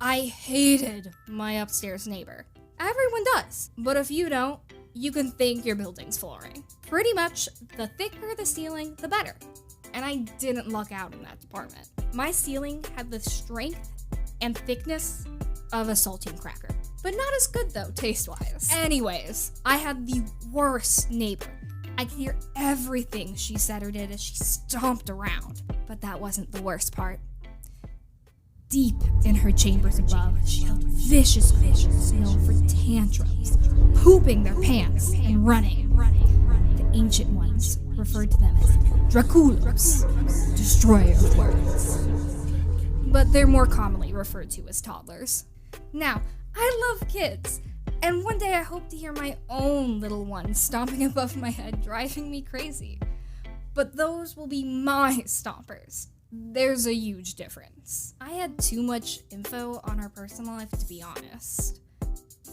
I hated my upstairs neighbor. Everyone does, but if you don't, you can thank your building's flooring. Pretty much, the thicker the ceiling, the better. And I didn't luck out in that department. My ceiling had the strength and thickness of a saltine cracker. But not as good though, taste-wise. Anyways, I had the worst neighbor. I could hear everything she said or did as she stomped around. But that wasn't the worst part. Deep in her chambers above, she held vicious visions known for tantrums, pooping their pants and running. The ancient ones referred to them as Draculos, destroyer of words. But they're more commonly referred to as toddlers. Now, I love kids, and one day I hope to hear my own little one stomping above my head, driving me crazy. But those will be my stompers. There's a huge difference. I had too much info on her personal life, to be honest.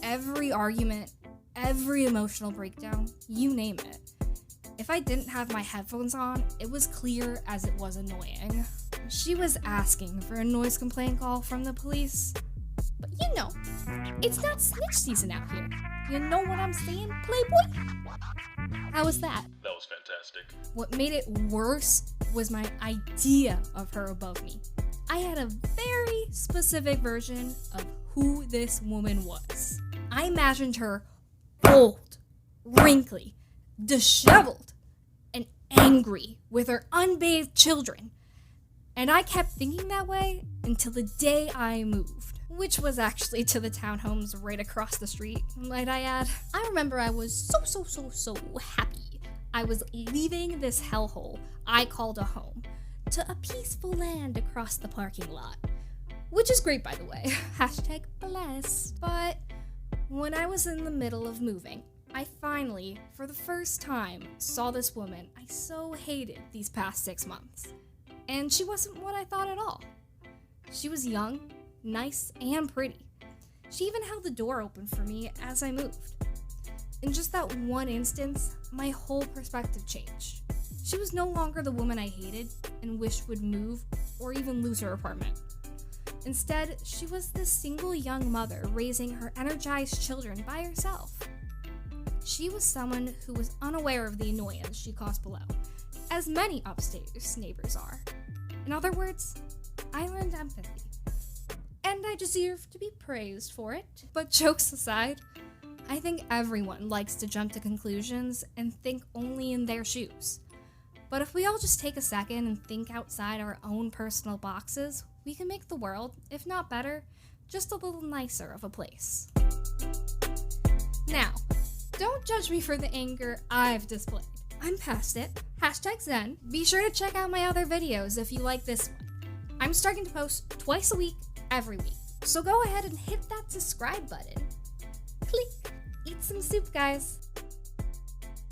Every argument, every emotional breakdown, you name it. If I didn't have my headphones on, it was clear as it was annoying. She was asking for a noise complaint call from the police. But you know, it's not snitch season out here. You know what I'm saying, Playboy? How was that? That was fantastic. What made it worse was my idea of her above me. I had a very specific version of who this woman was. I imagined her old, wrinkly, disheveled, and angry with her unbathed children. And I kept thinking that way until the day I moved, which was actually to the townhomes right across the street, might I add. I remember I was so happy. I was leaving this hellhole I called a home to a peaceful land across the parking lot, which is great, by the way. Hashtag blessed. But when I was in the middle of moving, I finally, for the first time, saw this woman I so hated these past 6 months. And she wasn't what I thought at all. She was young, nice, and pretty. She even held the door open for me as I moved. In just that one instance, my whole perspective changed. She was no longer the woman I hated and wished would move or even lose her apartment. Instead, she was this single young mother raising her energized children by herself. She was someone who was unaware of the annoyance she caused below, as many upstairs neighbors are. In other words, I learned empathy. And I deserve to be praised for it. But jokes aside, I think everyone likes to jump to conclusions and think only in their shoes. But if we all just take a second and think outside our own personal boxes, we can make the world, if not better, just a little nicer of a place. Now, don't judge me for the anger I've displayed. I'm past it. Hashtag Zen. Be sure to check out my other videos if you like this one. I'm starting to post twice a week, every week. So go ahead and hit that subscribe button. Click. Eat some soup, guys.